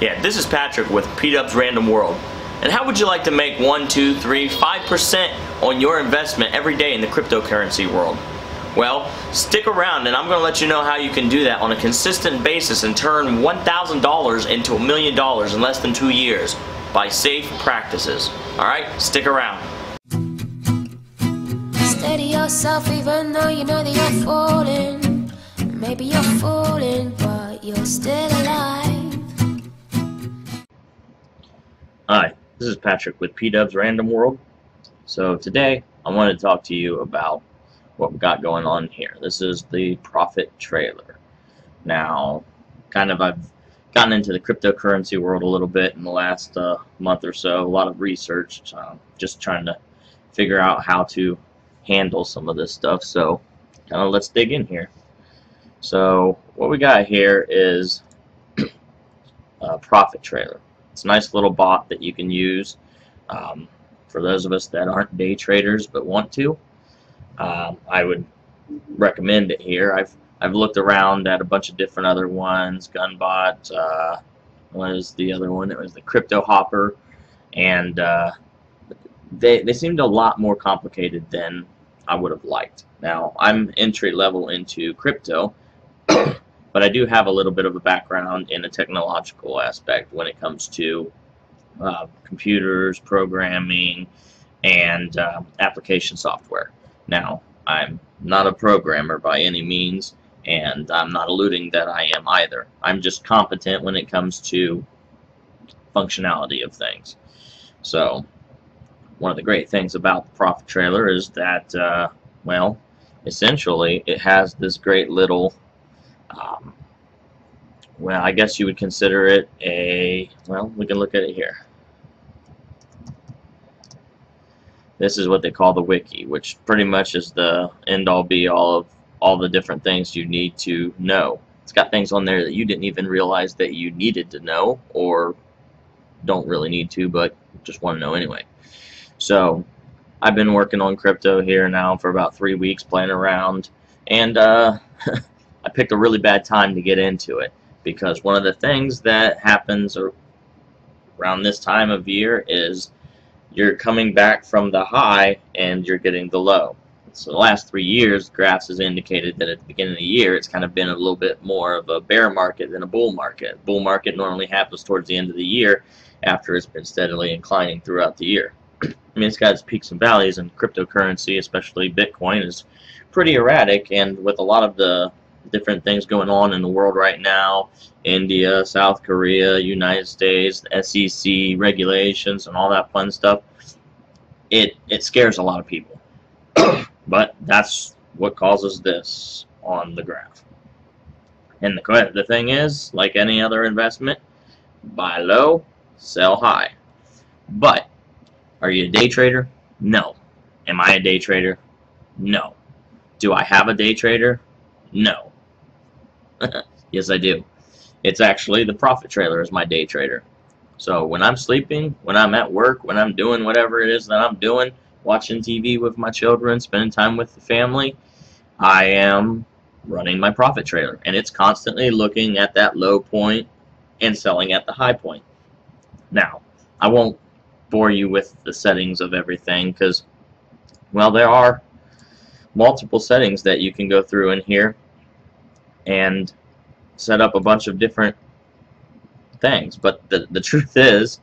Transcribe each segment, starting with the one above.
Yeah, this is Patrick with P-Dub's Random World. And how would you like to make 1, 2, 3, 5% on your investment every day in the cryptocurrency world? Well, stick around and I'm going to let you know how you can do that on a consistent basis and turn $1,000 into $1 million in less than 2 years by safe practices. Alright, stick around. Steady yourself even though you know that you're falling. Maybe you're falling, but you're still alive. Hi, this is Patrick with P-Dub's Random World. So today I want to talk to you about what we got going on here. This is the profit trailer. Now, I've gotten into the cryptocurrency world a little bit in the last month or so. A lot of research, just trying to figure out how to handle some of this stuff. So let's dig in here. So what we got here is a profit trailer. It's a nice little bot that you can use for those of us that aren't day traders but want to. I would recommend it here. I've looked around at a bunch of different other ones. Gunbot, what is the other one? It was the Crypto Hopper, and they seemed a lot more complicated than I would have liked. Now, I'm entry level into crypto, but I do have a little bit of a background in a technological aspect when it comes to computers, programming, and application software. Now, I'm not a programmer by any means, and I'm not alluding that I am either. I'm just competent when it comes to functionality of things. So, one of the great things about the profit trailer is that, well, essentially it has this great little well, I guess you would consider it a, well, we can look at it here. This is what they call the wiki, which pretty much is the end-all be-all of all the different things you need to know. It's got things on there that you didn't even realize that you needed to know, or don't really need to, but just want to know anyway. So, I've been working on crypto here now for about 3 weeks, playing around, and I picked a really bad time to get into it, because one of the things that happens around this time of year is you're coming back from the high and you're getting the low. So the last 3 years, graphs has indicated that at the beginning of the year it's kind of been a little bit more of a bear market than a bull market. Bull market normally happens towards the end of the year after it's been steadily inclining throughout the year. I mean, it's got its peaks and valleys, and cryptocurrency, especially Bitcoin, is pretty erratic, and with a lot of the different things going on in the world right now, India, South Korea, United States, the SEC regulations and all that fun stuff, it scares a lot of people. But that's what causes this on the graph. And the thing is, like any other investment, buy low, sell high. But are you a day trader? No. Am I a day trader? No. Do I have a day trader? No. Yes, I do. It's actually the profit trailer is my day trader. So when I'm sleeping, when I'm at work, when I'm doing whatever it is that I'm doing, watching TV with my children, spending time with the family, I am running my profit trailer. And it's constantly looking at that low point and selling at the high point. Now, I won't bore you with the settings of everything because, well, there are multiple settings that you can go through in here and set up a bunch of different things. But the truth is,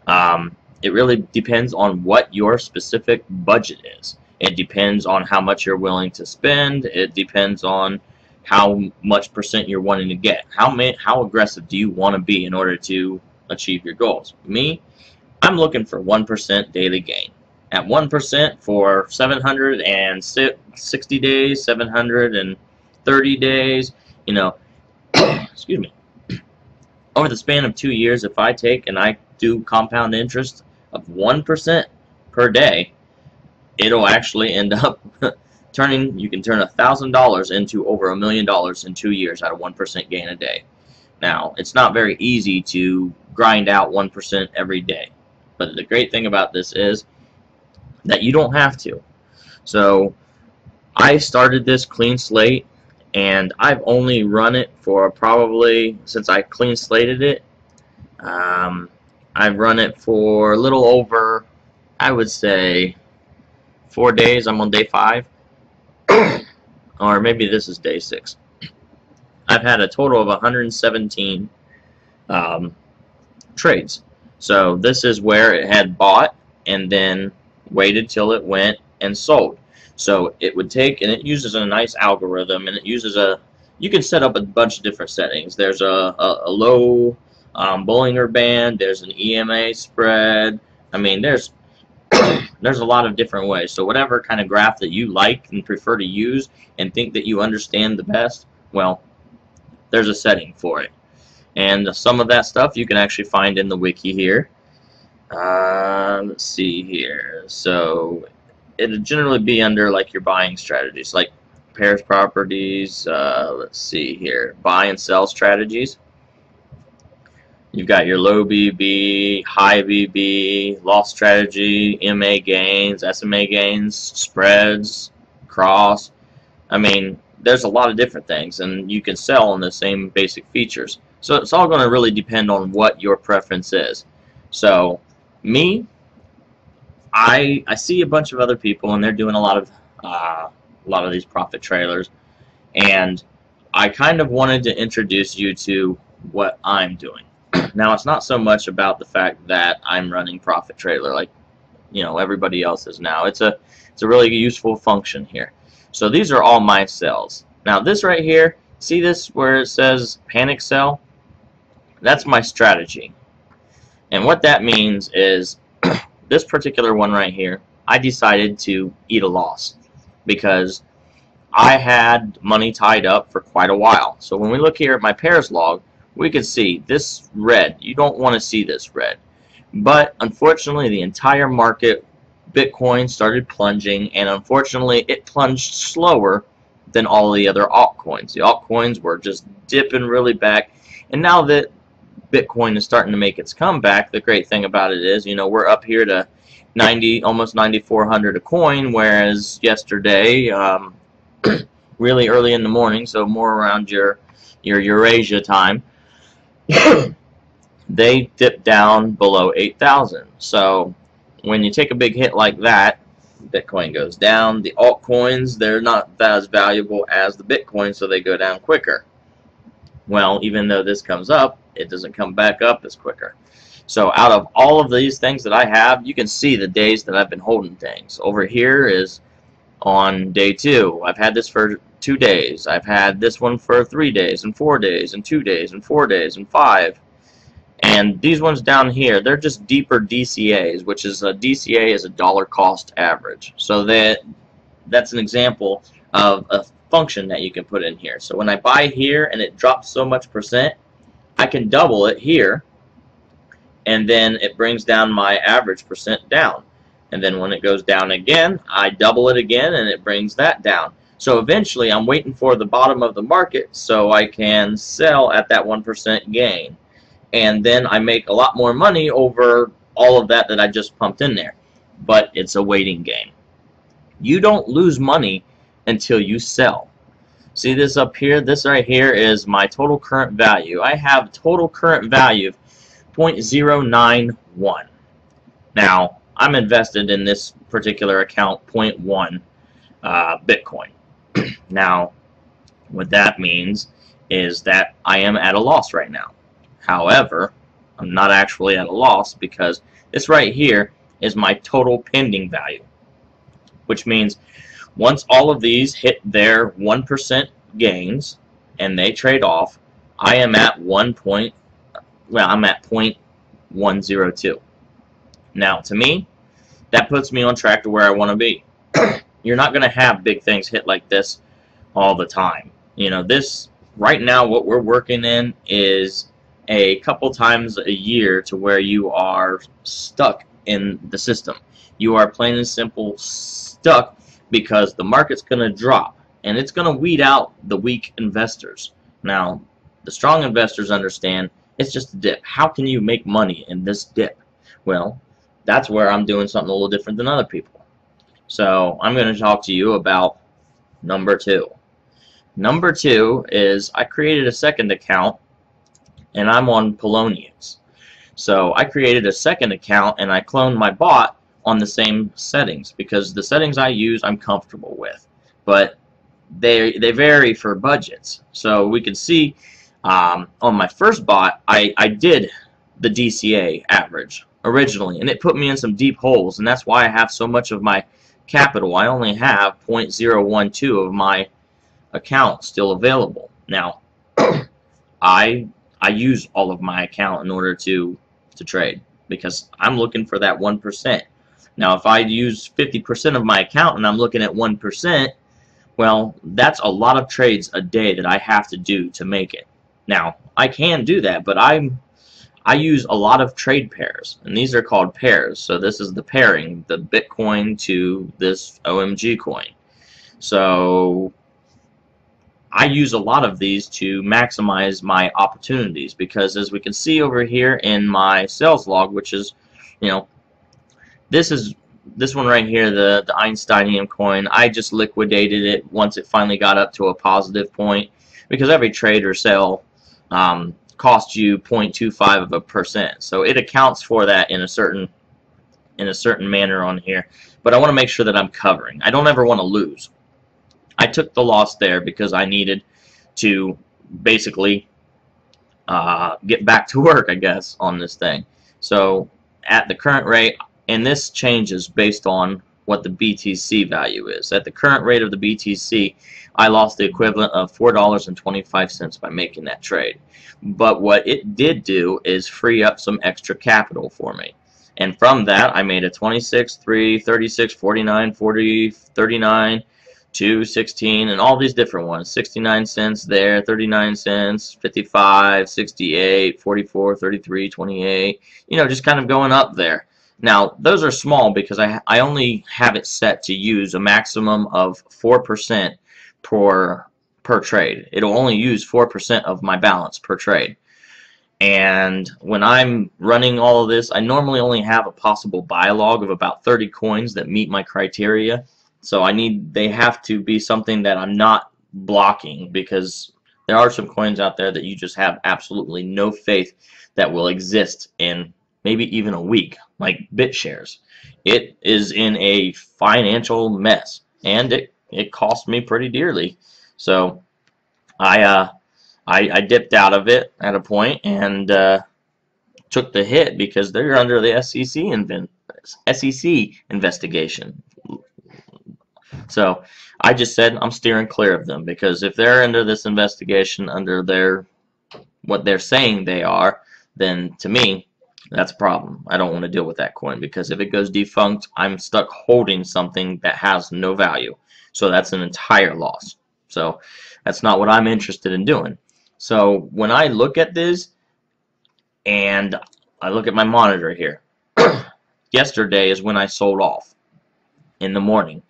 it really depends on what your specific budget is. It depends on how much you're willing to spend. It depends on how much percent you're wanting to get. How aggressive do you want to be in order to achieve your goals? Me, I'm looking for 1% daily gain. At 1% for 760 days, 730 days, you know, excuse me. Over the span of 2 years, if I take and I do compound interest of 1% per day, it'll actually end up turning, you can turn $1,000 into over $1 million in 2 years at a 1% gain a day. Now, it's not very easy to grind out 1% every day. But the great thing about this is that you don't have to. So I started this clean slate, and I've only run it for probably, since I clean slated it, I've run it for a little over, I would say, 4 days. I'm on day 5. Or maybe this is day 6. I've had a total of 117 trades. So this is where it had bought and then waited till it went and sold. So it would take, and it uses a nice algorithm, and it uses you can set up a bunch of different settings. There's a low Bollinger Band, there's an EMA spread. I mean, there's a lot of different ways. So whatever kind of graph that you like and prefer to use and think that you understand the best, well, there's a setting for it. And some of that stuff you can actually find in the wiki here. Let's see here. So it'll generally be under like your buying strategies, like pairs properties. Let's see here, buy and sell strategies. You've got your low BB, high BB, loss strategy, MA gains, SMA gains, spreads, cross. I mean, there's a lot of different things, and you can sell on the same basic features. So it's all going to really depend on what your preference is. So me, I see a bunch of other people, and they're doing a lot of these profit trailers, and I kind of wanted to introduce you to what I'm doing. Now, it's not so much about the fact that I'm running profit trailer like everybody else is now. It's a really useful function here. So these are all my cells. Now this right here, see this where it says panic sell? That's my strategy. And what that means is this particular one right here, I decided to eat a loss because I had money tied up for quite a while. So when we look here at my pairs log, we can see this red. You don't want to see this red. But unfortunately, the entire market, Bitcoin started plunging, and unfortunately, it plunged slower than all the other altcoins. The altcoins were just dipping really back, and now that Bitcoin is starting to make its comeback, the great thing about it is, we're up here to almost 9,400 a coin, whereas yesterday, really early in the morning, so more around your Eurasia time, they dipped down below 8,000. So when you take a big hit like that, Bitcoin goes down. The altcoins, they're not as valuable as the Bitcoin, so they go down quicker. Well, even though this comes up, it doesn't come back up as quicker. So out of all of these things that I have, you can see the days that I've been holding things. Over here is on day 2. I've had this for 2 days. I've had this one for 3 days and 4 days and 2 days and 4 days and 5. And these ones down here, they're just deeper DCAs, which is a DCA is a dollar cost average. So that's an example of a function that you can put in here. So when I buy here and it drops so much percent, I can double it here, and then it brings down my average percent down. And then when it goes down again, I double it again, and it brings that down. So eventually, I'm waiting for the bottom of the market so I can sell at that 1% gain. And then I make a lot more money over all of that I just pumped in there. But it's a waiting game. You don't lose money until you sell. See this up here? This right here is my total current value. I have total current value of 0.091. Now, I'm invested in this particular account 0.1 Bitcoin. Now, what that means is that I am at a loss right now. However, I'm not actually at a loss because this right here is my total pending value, which means once all of these hit their 1% gains and they trade off, I am at I'm at 0.102. Now, to me, that puts me on track to where I want to be. You're not going to have big things hit like this all the time. This right now, what we're working in is a couple times a year to where you are stuck in the system. You are plain and simple stuck because the market's going to drop, and it's going to weed out the weak investors. Now, the strong investors understand it's just a dip. How can you make money in this dip? Well, that's where I'm doing something a little different than other people. So I'm going to talk to you about number 2. Number 2 is I created a second account, and I'm on Polonius. So I created a second account and I cloned my bot on the same settings, because the settings I use I'm comfortable with, but they vary for budgets. So we can see on my first bot I did the DCA average originally, and it put me in some deep holes, and that's why I have so much of my capital. I only have 0.012 of my account still available. Now I use all of my account in order to trade, because I'm looking for that 1%. Now if I use 50% of my account and I'm looking at 1%, well, that's a lot of trades a day that I have to do to make it. Now I can do that, but I use a lot of trade pairs, and these are called pairs. So this is the pairing, the Bitcoin to this OMG coin. So I use a lot of these to maximize my opportunities, because as we can see over here in my sales log, which is, you know, this one right here, the Einsteinium coin, I just liquidated it once it finally got up to a positive point, because every trade or sale costs you 0.25%. So it accounts for that in a certain manner on here. But I want to make sure that I'm covering. I don't ever want to lose. I took the loss there because I needed to basically get back to work, I guess, on this thing. So at the current rate, and this changes based on what the BTC value is. At the current rate of the BTC, I lost the equivalent of $4.25 by making that trade. But what it did do is free up some extra capital for me. And from that, I made a 26, 3, 36, 49, 40, 39, 2, 16, and all these different ones. 69 cents there, 39 cents, 55, 68, 44, 33, 28. You know, just kind of going up there. Now, those are small because I only have it set to use a maximum of 4% per trade. It'll only use 4% of my balance per trade. And when I'm running all of this, I normally only have a possible buy log of about 30 coins that meet my criteria. So they have to be something that I'm not blocking, because there are some coins out there that you just have absolutely no faith that will exist in maybe even a week, like BitShares. It is in a financial mess, and it cost me pretty dearly. So I dipped out of it at a point and took the hit because they're under the SEC investigation. So I just said I'm steering clear of them, because if they're under this investigation under what they're saying they are, then to me that's a problem. I don't want to deal with that coin, because if it goes defunct, I'm stuck holding something that has no value. So that's an entire loss. So that's not what I'm interested in doing. So when I look at this and I look at my monitor here, yesterday is when I sold off in the morning,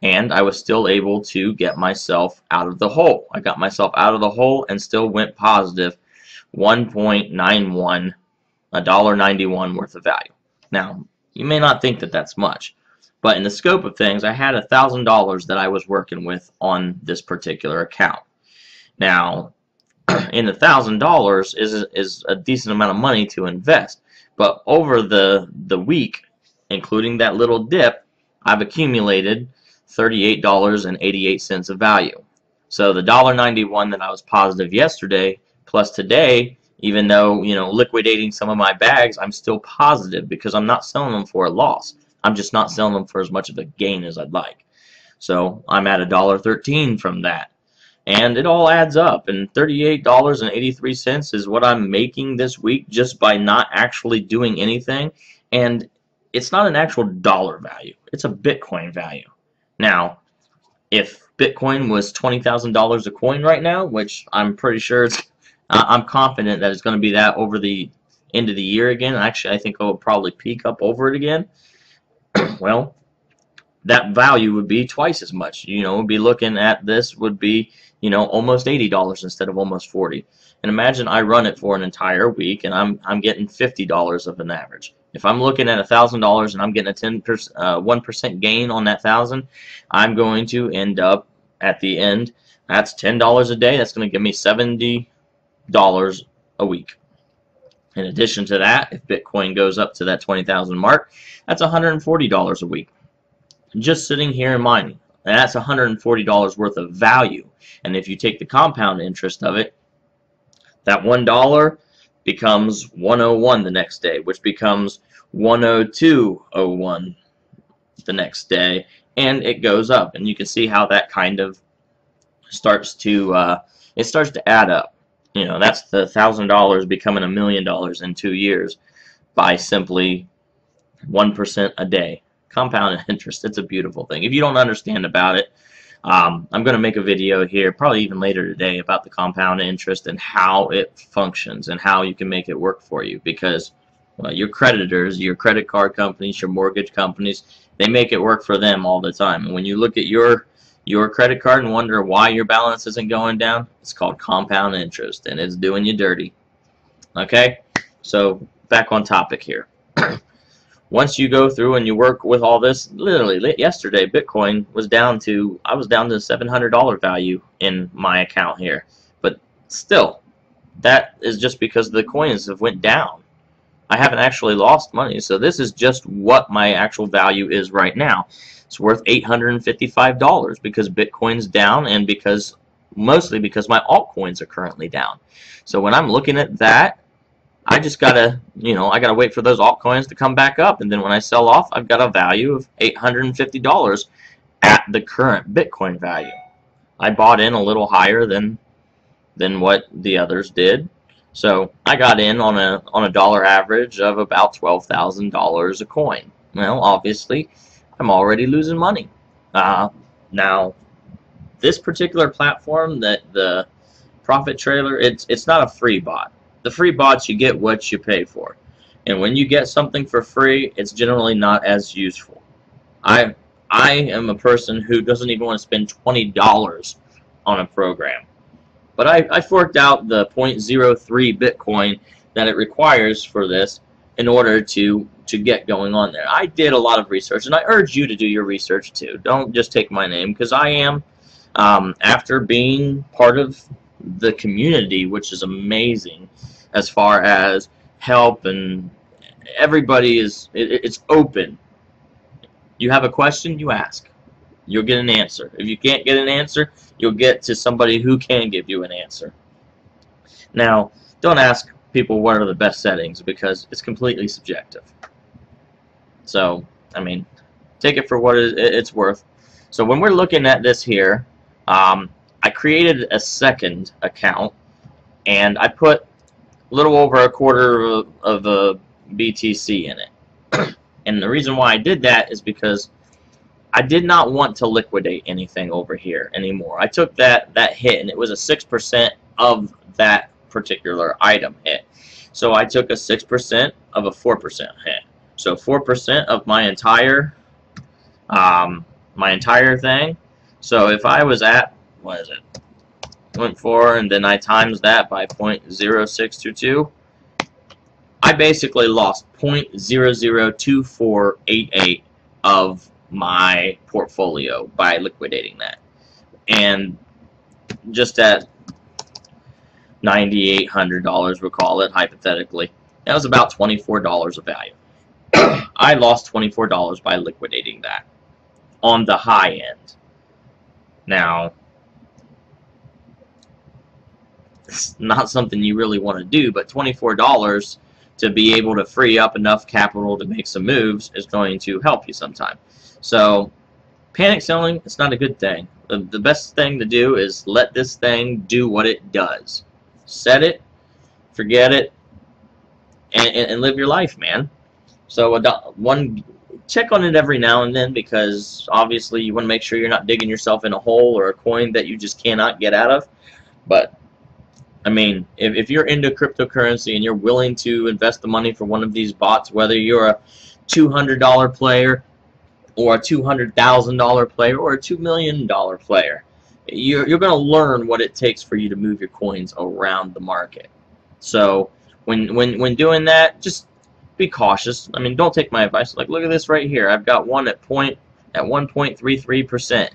and I was still able to get myself out of the hole. I got myself out of the hole and still went positive 1.91, $1.91 worth of value. Now, you may not think that that's much, but in the scope of things, I had $1,000 that I was working with on this particular account. Now, in $1,000 is a decent amount of money to invest, but over the week, including that little dip, I've accumulated $38.88 of value. So the $1.91 that I was positive yesterday plus today, even though, you know, liquidating some of my bags, I'm still positive because I'm not selling them for a loss. I'm just not selling them for as much of a gain as I'd like. So I'm at $1.13 from that. And it all adds up, and $38.83 is what I'm making this week just by not actually doing anything. And it's not an actual dollar value, it's a Bitcoin value. Now, if Bitcoin was $20,000 a coin right now, which I'm pretty sure I'm confident that it's going to be that over the end of the year again. Actually, I think it'll probably peak up over it again. Well, that value would be twice as much. You know, be looking at this would be, you know, almost $80 instead of almost $40. And imagine I run it for an entire week and I'm getting $50 of an average. If I'm looking at $1,000 and I'm getting a 1% gain on that 1,000, I'm going to end up at the end. That's $10 a day. That's going to give me $70 a week. In addition to that, if Bitcoin goes up to that 20,000 mark, that's $140 a week. Just sitting here and mining. And that's $140 worth of value. And if you take the compound interest of it, that $1 becomes 101 the next day, which becomes 102.01 the next day, and it goes up. And you can see how that kind of starts to add up. You know, that's the $1,000 becoming $1 million in 2 years by simply 1% a day. Compound interest, it's a beautiful thing. If you don't understand about it, I'm going to make a video here, probably even later today, about the compound interest and how it functions and how you can make it work for you. Because your creditors, your credit card companies, your mortgage companies, they make it work for them all the time. And when you look at your credit card and wonder why your balance isn't going down, it's called compound interest, and it's doing you dirty. Okay? So back on topic here. Once you go through and you work with all this, literally yesterday Bitcoin was down to, I was down to $700 value in my account here. But still, that is just because the coins have went down. I haven't actually lost money, so this is just what my actual value is right now. It's worth $855 because Bitcoin's down, and mostly because my altcoins are currently down. So when I'm looking at that, I just gotta, I gotta wait for those altcoins to come back up, and then when I sell off, I've got a value of $850 at the current Bitcoin value. I bought in a little higher than what the others did, so I got in on a dollar average of about $12,000 a coin. Well, obviously, I'm already losing money. Now, this particular platform, that the Profit Trailer, it's not a free bot. The free bots, you get what you pay for. And when you get something for free, it's generally not as useful. I am a person who doesn't even want to spend $20 on a program. But I forked out the 0.03 Bitcoin that it requires for this in order to get going on there. I did a lot of research, and I urge you to do your research too. Don't just take my name, because I am, after being part of the community, which is amazing as far as help, and everybody it's open. You have a question, you ask. You'll get an answer. If you can't get an answer, you'll get to somebody who can give you an answer. Now, don't ask people what are the best settings, because it's completely subjective. So, I mean, take it for what it's worth. So when we're looking at this here, I created a second account, and I put a little over a quarter of a BTC in it. And the reason why I did that is because I did not want to liquidate anything over here anymore. I took that hit, and it was a 6% of that particular item hit. So I took a 6% of a 4% hit. So 4% of my entire thing. So if I was at, what is it, 0.4, and then I times that by 0.0622, I basically lost 0.002488 of my portfolio by liquidating that. And just at $9,800, we'll call it, hypothetically, that was about $24 of value. I lost $24 by liquidating that on the high end. Now, it's not something you really want to do, but $24 to be able to free up enough capital to make some moves is going to help you sometime. So, panic selling, it's not a good thing. The best thing to do is let this thing do what it does. Set it, forget it, and live your life, man. So check on it every now and then, because obviously you want to make sure you're not digging yourself in a hole or a coin that you just cannot get out of. But I mean, if you're into cryptocurrency and you're willing to invest the money for one of these bots, whether you're a $200 player or a $200,000 player or a $2 million player, you're going to learn what it takes for you to move your coins around the market. So when doing that, just be cautious. I mean, don't take my advice. Like, look at this right here. I've got one at 1.33%,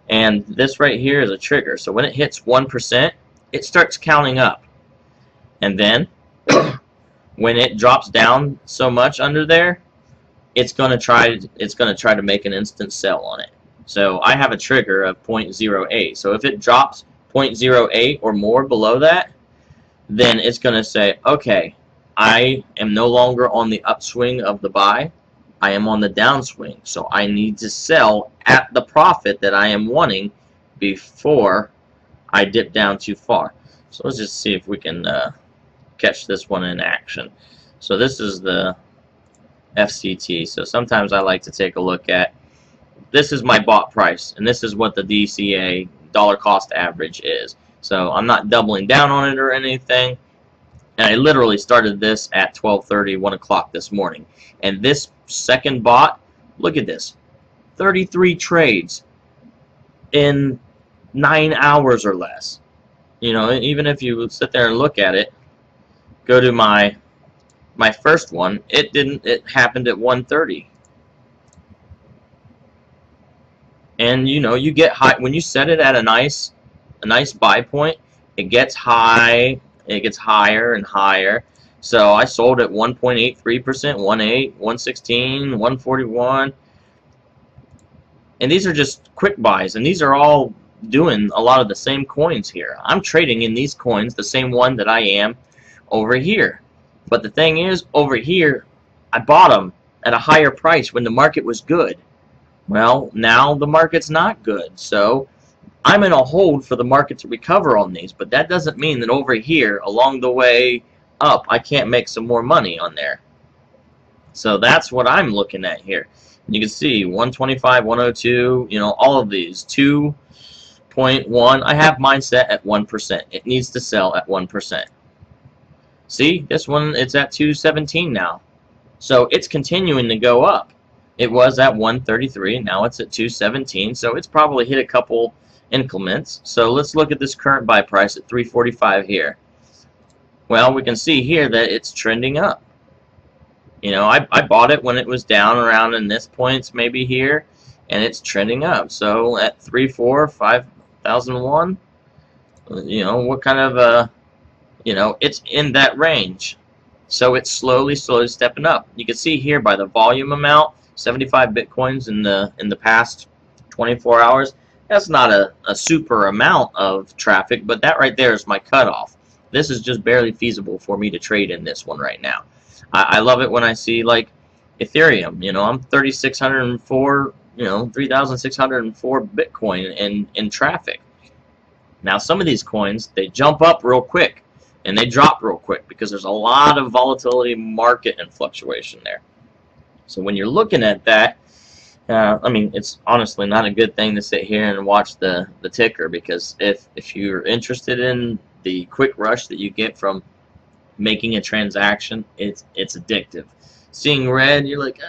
and this right here is a trigger. So when it hits 1%, it starts counting up, and then when it drops down so much under there, it's gonna try to make an instant sell on it. So I have a trigger of 0.08. So if it drops 0.08 or more below that, then it's gonna say, okay, I am no longer on the upswing of the buy. I am on the downswing. So I need to sell at the profit that I am wanting before I dip down too far. So let's just see if we can catch this one in action. So this is the FCT. So sometimes I like to take a look at, this is my bought price, and this is what the DCA, dollar cost average, is. So I'm not doubling down on it or anything. And I literally started this at 12:30, 1 o'clock this morning. And this second bought, look at this, 33 trades in 9 hours or less. You know, even if you sit there and look at it, go to my first one, it happened at 1:30. And you know, you get high when you set it at a nice buy point, it gets high, it gets higher and higher. So I sold at 1.83%, 1.8, 1.16, 1.41. And these are just quick buys, and these are all doing a lot of the same coins here. I'm trading in these coins, the same one that I am over here. But the thing is, over here, I bought them at a higher price when the market was good. Well, now the market's not good, so I'm in a hold for the market to recover on these, but that doesn't mean that over here, along the way up, I can't make some more money on there. So that's what I'm looking at here. You can see 125, 102, you know, all of these, 2.1. I have mine set at 1%. It needs to sell at 1%. See, this one, it's at 217 now. So it's continuing to go up. It was at 133, now it's at 217, so it's probably hit a couple increments. So let's look at this current buy price at 345 here. Well, we can see here that it's trending up. You know, I bought it when it was down around in this point, maybe here, and it's trending up. So at 5,001, you know, what kind of you know, it's in that range. So it's slowly stepping up. You can see here by the volume amount, 75 bitcoins in the past 24 hours. That's not a super amount of traffic, but that right there is my cutoff. This is just barely feasible for me to trade in this one right now. I love it when I see like Ethereum. You know, I'm 3,604, you know, 3,604 bitcoin in traffic. Now some of these coins, they jump up real quick and they drop real quick because there's a lot of volatility, market, and fluctuation there. So when you're looking at that, I mean, it's honestly not a good thing to sit here and watch the ticker, because if you're interested in the quick rush that you get from making a transaction, it's addictive. Seeing red, you're like,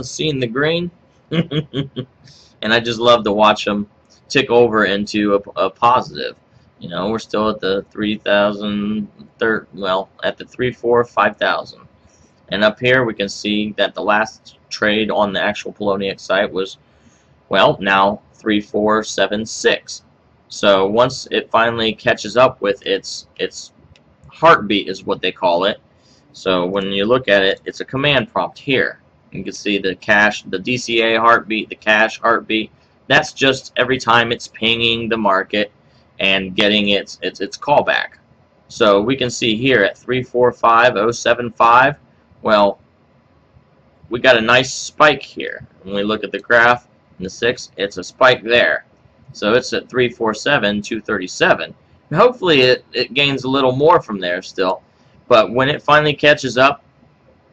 seeing the green. And I just love to watch them tick over into a positive. You know, we're still at the 3,000, well, at the 5,000. And up here we can see that the last trade on the actual Poloniex site was, well, now 3,476. So once it finally catches up with its heartbeat is what they call it. So when you look at it, it's a command prompt here. You can see the cash, the DCA heartbeat, the cash heartbeat. That's just every time it's pinging the market and getting its callback. So we can see here at 345.075, well, we got a nice spike here. When we look at the graph in the 6, it's a spike there. So it's at 347.237. Hopefully it gains a little more from there still. But when it finally catches up,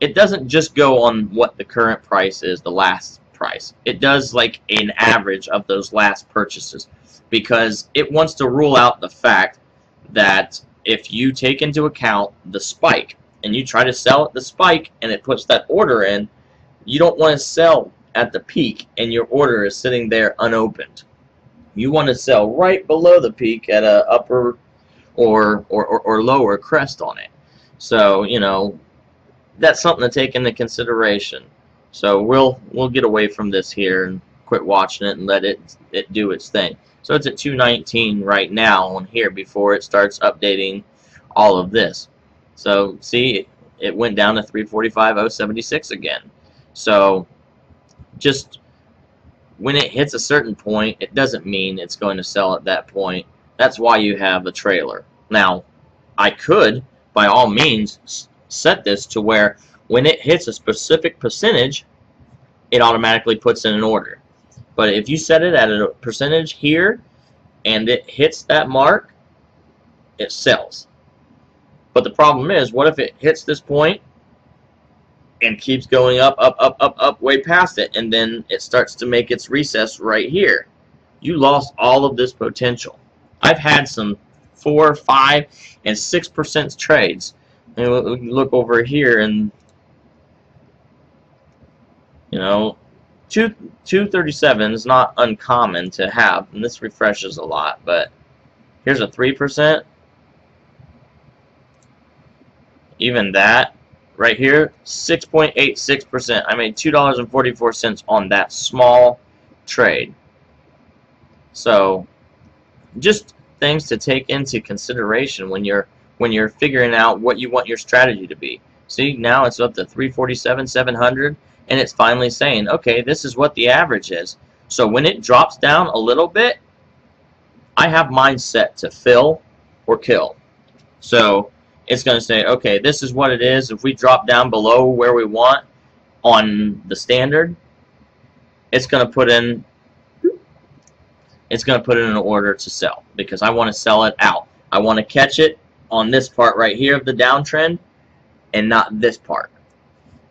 it doesn't just go on what the current price is, the last price. It does like an average of those last purchases, because it wants to rule out the fact that if you take into account the spike and you try to sell at the spike and it puts that order in, you don't want to sell at the peak and your order is sitting there unopened. You want to sell right below the peak at a upper or lower crest on it. So, you know, that's something to take into consideration. So we'll get away from this here and quit watching it and let it do its thing. So it's at 219 right now on here before it starts updating all of this. So see, it went down to 345.076 again. So just when it hits a certain point, it doesn't mean it's going to sell at that point. That's why you have a trailer. Now, I could, by all means, set this to where when it hits a specific percentage, it automatically puts in an order. But if you set it at a percentage here and it hits that mark, it sells. But the problem is, what if it hits this point and keeps going up, up, up, up, up, way past it, and then it starts to make its recess right here? You lost all of this potential. I've had some 4, 5, and 6% trades. And look over here, and 237 is not uncommon to have, and this refreshes a lot. But here's a 3%. Even that right here, 6.86%. I made $2.44 on that small trade. So just things to take into consideration when you're figuring out what you want your strategy to be. See, now it's up to 347,700, and it's finally saying, okay, this is what the average is. So when it drops down a little bit, I have mine set to fill or kill. So it's going to say, okay, this is what it is. If we drop down below where we want on the standard, it's going to put in an order to sell, because I want to sell it out. I want to catch it on this part right here of the downtrend and not this part.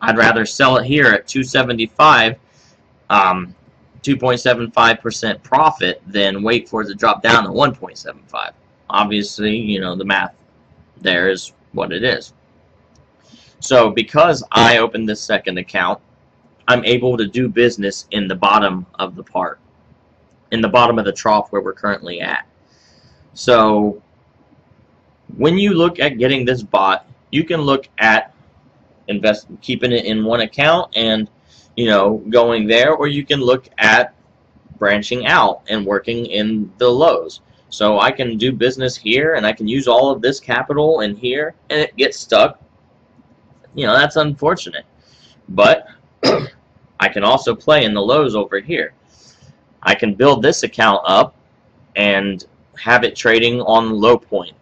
I'd rather sell it here at 275, 2.75% profit than wait for it to drop down to 1.75. Obviously, the math there is what it is. So because I opened this second account, I'm able to do business in the bottom of the part, in the bottom of the trough where we're currently at. So when you look at getting this bot, you can look at keeping it in one account and going there, or you can look at branching out and working in the lows. So I can do business here, and I can use all of this capital in here, and it gets stuck. That's unfortunate. But I can also play in the lows over here. I can build this account up and have it trading on the low point.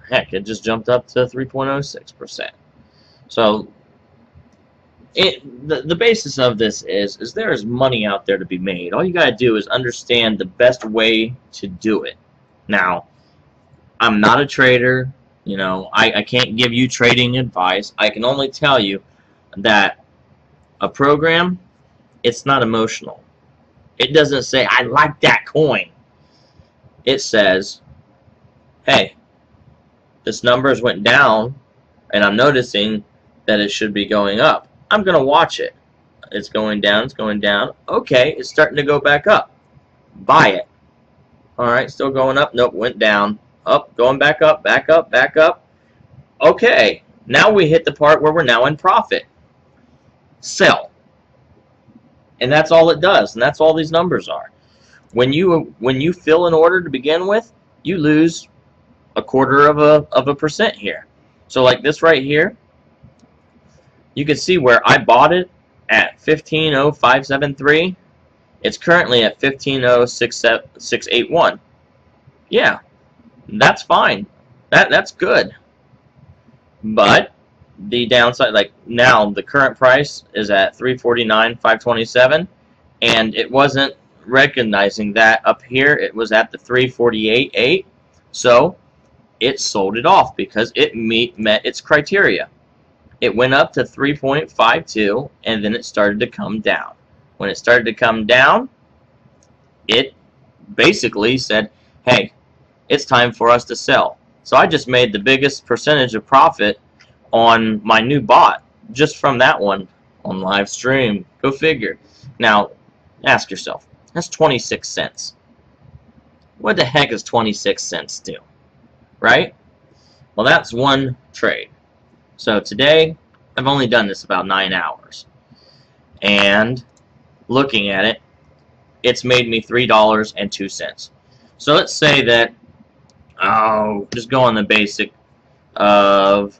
Heck, it just jumped up to 3.06%. So the basis of this is there is money out there to be made. All you got to do is understand the best way to do it. Now, I'm not a trader. I can't give you trading advice. I can only tell you that a program, it's not emotional. It doesn't say, I like that coin. It says, hey, this numbers went down, and I'm noticing that it should be going up. I'm going to watch it. It's going down, it's going down. Okay, it's starting to go back up. Buy it. Alright, still going up. Nope, went down. Up, going back up, back up, back up. Okay, now we hit the part where we're now in profit. Sell. And that's all it does, and that's all these numbers are. When you fill an order to begin with, you lose 1/4% here. So like this right here, you can see where I bought it at 15.0573. It's currently at 15.0681. Yeah, that's fine. That's good. But the downside, like now, the current price is at 349.527, and it wasn't recognizing that up here. It was at the 348.8, so it sold it off because it met its criteria. It went up to 3.52, and then it started to come down. When it started to come down, it basically said, hey, it's time for us to sell. So I just made the biggest percentage of profit on my new bot just from that one on live stream. Go figure. Now, ask yourself, that's 26 cents. What the heck is 26 cents do? Right? Well, that's one trade. So today, I've only done this about 9 hours. And looking at it, it's made me $3.02. So let's say that, just go on the basic of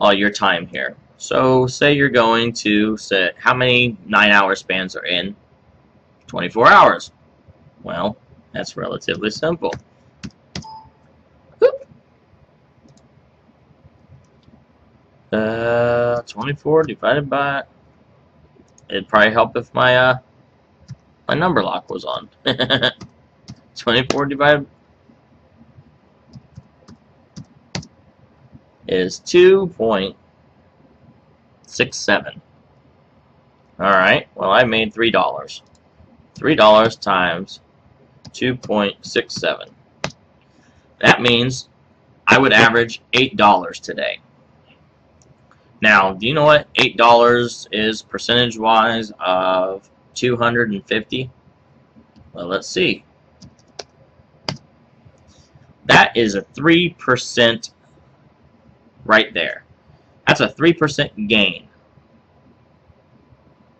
all your time here. So say you're going to set how many 9-hour spans are in 24 hours. Well, that's relatively simple. 24 divided by, it'd probably help if my my number lock was on. 24 divided is 2.67. Alright, well I made $3. $3 times 2.67. That means I would average $8 today. Now, do you know what $8 is percentage-wise of 250? Well, let's see. That is a 3% right there. That's a 3% gain.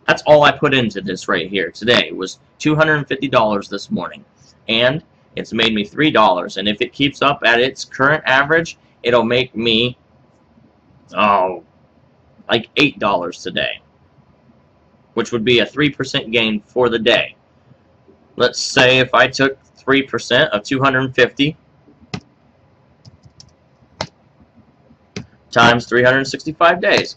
That's all I put into this right here today was $250 this morning. And it's made me $3. And if it keeps up at its current average, it'll make me, like $8 today, which would be a 3% gain for the day. Let's say if I took 3% of 250 times 365 days.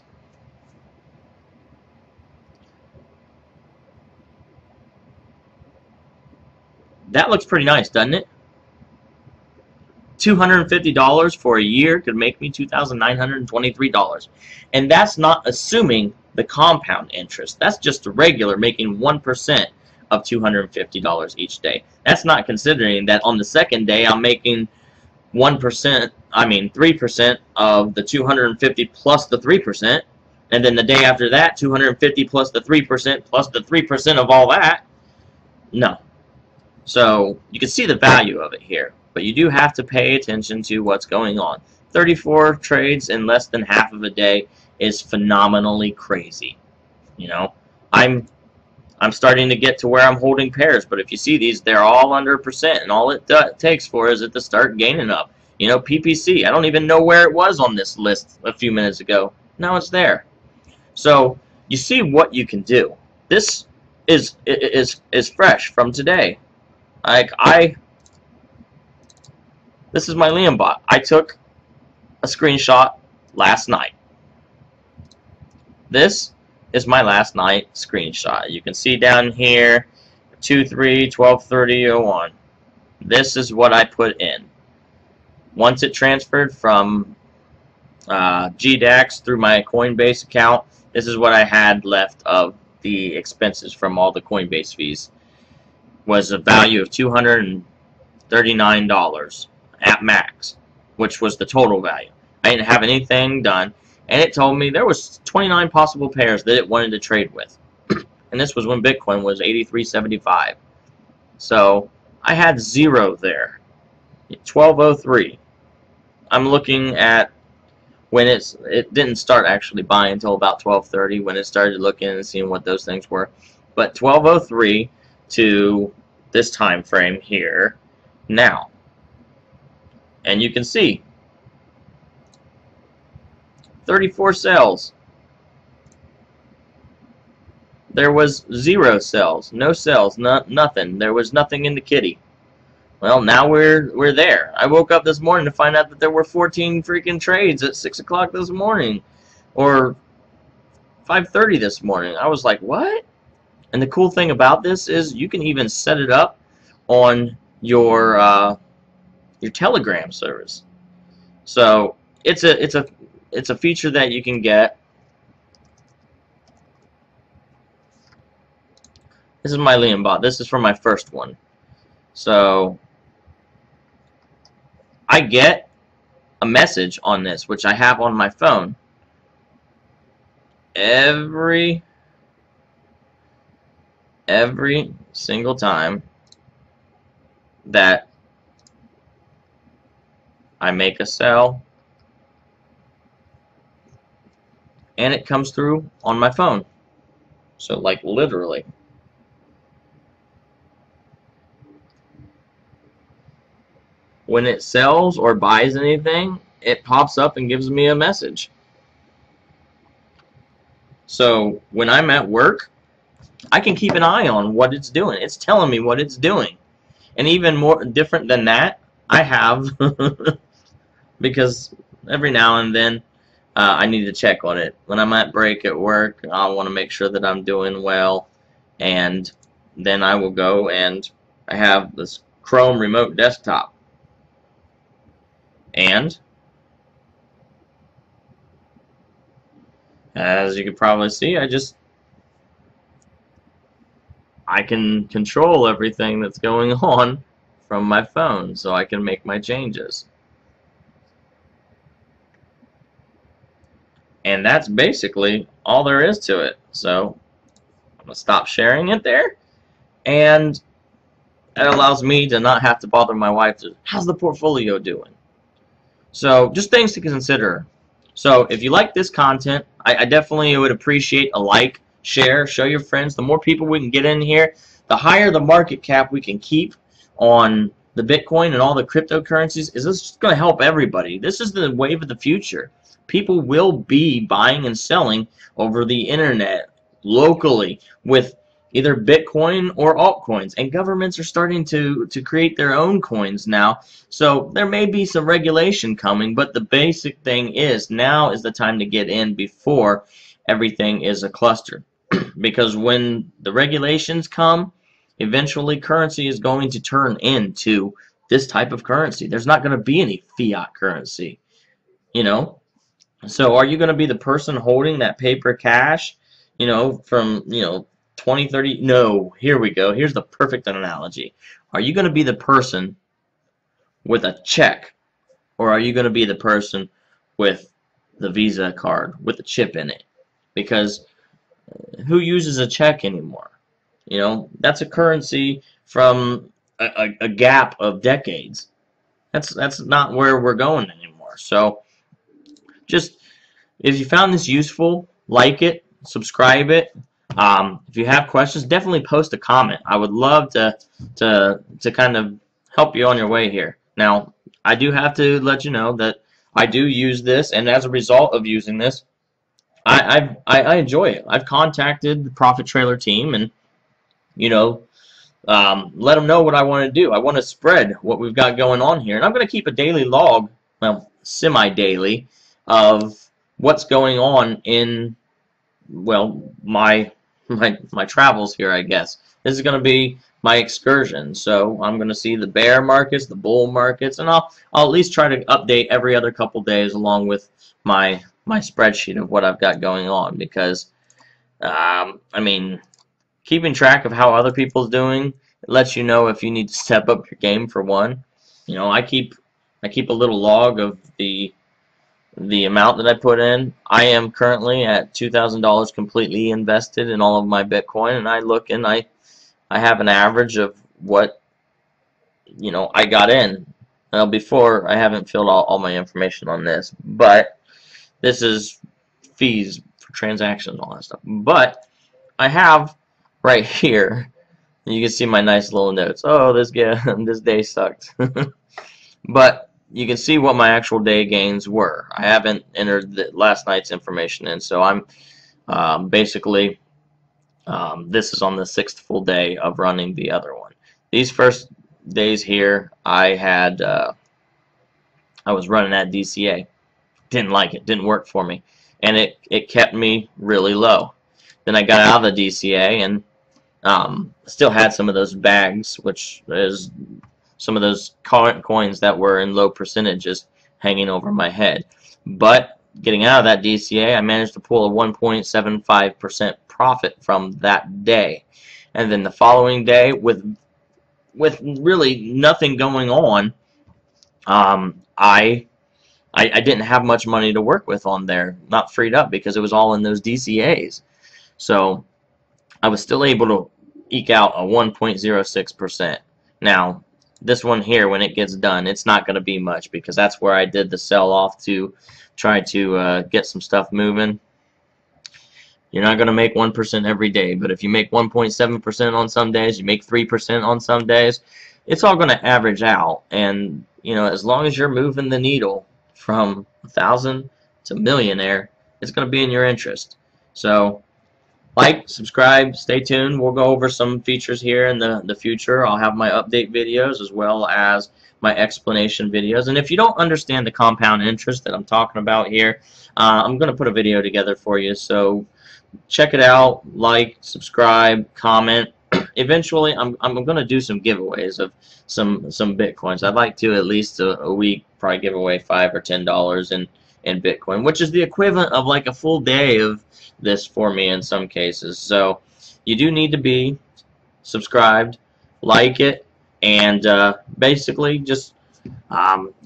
That looks pretty nice, doesn't it? $250 for a year could make me $2,923. And that's not assuming the compound interest. That's just the regular, making 1% of $250 each day. That's not considering that on the second day I'm making 3% of the 250 plus the 3%, and then the day after that 250 plus the 3% plus the 3% of all that. No. So you can see the value of it here, but you do have to pay attention to what's going on. 34 trades in less than half of a day is phenomenally crazy. You know, I'm starting to get to where I'm holding pairs, but if you see these, they're all under %, and all it takes for is it to start gaining up. You know, PPC, I don't even know where it was on this list a few minutes ago. Now it's there. So you see what you can do. This is fresh from today. This is my Liam bot. I took a screenshot last night. This is my last night screenshot. You can see down here 2/3/12/30/01. This is what I put in. Once it transferred from GDAX through my Coinbase account, this is what I had left of the expenses from all the Coinbase fees. Was a value of $239 at max, which was the total value. I didn't have anything done, and it told me there was 29 possible pairs that it wanted to trade with. And this was when Bitcoin was 83.75. So I had 0 there. 1203. I'm looking at when it didn't start actually buying until about 12:30 when it started looking and seeing what those things were. But 1203 to this time frame here now, and you can see 34 sales. There was 0 sales, no sales, nothing. There was nothing in the kitty. Well, now we're there. I woke up this morning to find out that there were 14 freaking trades at 6 o'clock this morning, or 5:30 this morning. I was like, what? And the cool thing about this is you can even set it up on your Telegram service. So it's a feature that you can get. This is my Liam bot. This is for my first one. So I get a message on this, which I have on my phone every single time that I make a sell, and it comes through on my phone. So like literally. When it sells or buys anything, it pops up and gives me a message. So when I'm at work, I can keep an eye on what it's doing. It's telling me what it's doing. And even more different than that, I have, because every now and then I need to check on it. When I'm at break at work, I want to make sure that I'm doing well. And then I will go and I have this Chrome remote desktop. And as you can probably see, I can control everything that's going on from my phone, so I can make my changes. And that's basically all there is to it. So I'm going to stop sharing it there, and it allows me to not have to bother my wife to, how's the portfolio doing? So just things to consider. So if you like this content, I definitely would appreciate a like, share, show your friends. The more people we can get in here, the higher the market cap we can keep on the Bitcoin and all the cryptocurrencies. Is this just going to help everybody? This is the wave of the future. People will be buying and selling over the internet locally with either Bitcoin or altcoins, and governments are starting to create their own coins now. So there may be some regulation coming, but the basic thing is now is the time to get in before everything is a cluster. Because when the regulations come, eventually currency is going to turn into this type of currency. There's not going to be any fiat currency, you know. So are you going to be the person holding that paper cash, from, 20, 30? No, here we go. Here's the perfect analogy. Are you going to be the person with a check, or are you going to be the person with the Visa card with the chip in it? Because who uses a check anymore? That's a currency from a gap of decades. That's not where we're going anymore. So just, if you found this useful, like it, subscribe it. If you have questions, definitely post a comment. I would love to kind of help you on your way here. Now, I do have to let you know that I do use this, and as a result of using this, I enjoy it. I've contacted the Profit Trailer team, and let them know what I want to do. I want to spread what we've got going on here, and I'm going to keep a daily log, well, semi-daily, of what's going on in, well, my travels here, I guess. This is going to be my excursion. So I'm going to see the bear markets, the bull markets, and I'll at least try to update every other couple days along with my spreadsheet of what I've got going on, because I mean, keeping track of how other people's doing, it lets you know if you need to step up your game for one. I keep a little log of the amount that I put in. I am currently at $2,000 completely invested in all of my Bitcoin, and I look and I have an average of what I got in. Now, before, I haven't filled out all my information on this, but this is fees for transactions and all that stuff. But I have right here, you can see my nice little notes. Oh, this day sucked. But you can see what my actual day gains were. I haven't entered last night's information in, so I'm basically, this is on the 6th full day of running the other one. These first days here, I was running at DCA. Didn't like it, didn't work for me, and it kept me really low. Then I got out of the DCA and still had some of those bags, which is some of those coins that were in low percentages hanging over my head. But getting out of that DCA, I managed to pull a 1.75% profit from that day. And then the following day, with really nothing going on, I didn't have much money to work with on there, not freed up, because it was all in those DCAs. So I was still able to eke out a 1.06%. Now, this one here, when it gets done, it's not going to be much, because that's where I did the sell-off to try to get some stuff moving. You're not going to make 1% every day, but if you make 1.7% on some days, you make 3% on some days, it's all going to average out. And, as long as you're moving the needle from 1,000 to millionaire, it's going to be in your interest. So like, subscribe, stay tuned. We'll go over some features here in the future. I'll have my update videos as well as my explanation videos. And if you don't understand the compound interest that I'm talking about here, I'm going to put a video together for you. So check it out, like, subscribe, comment. Eventually, I'm going to do some giveaways of some Bitcoins. I'd like to at least a week probably give away $5 or $10 in Bitcoin, which is the equivalent of like a full day of this for me in some cases. So you do need to be subscribed, like it, and basically just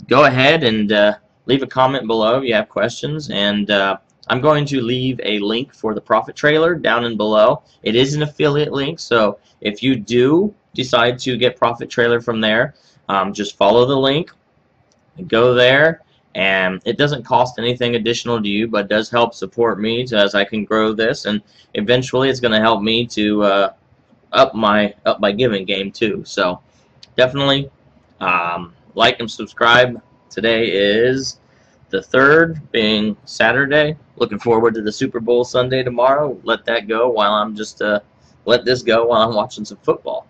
go ahead and leave a comment below if you have questions. And I'm going to leave a link for the profit trailer down and below. It is an affiliate link, so if you do decide to get profit trailer from there, just follow the link and go there. And it doesn't cost anything additional to you, but does help support me as I can grow this, and eventually it's going to help me to up my giving game too. So definitely like and subscribe. Today is the 3rd, being Saturday. Looking forward to the Super Bowl Sunday tomorrow. Let that go while I'm just let this go while I'm watching some football.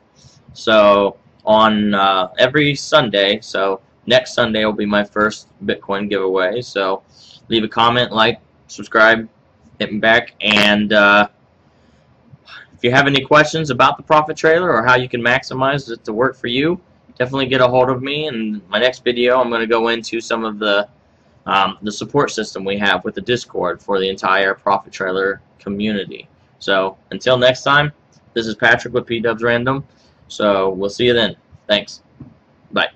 So on every Sunday, so next Sunday will be my first Bitcoin giveaway. So leave a comment, like, subscribe, hit me back, and if you have any questions about the profit trailer or how you can maximize it to work for you, definitely get a hold of me. In my next video, I'm going to go into some of the support system we have with the Discord for the entire profit trailer community. So until next time, this is Patrick with P-Dubs Random. So we'll see you then. Thanks. Bye.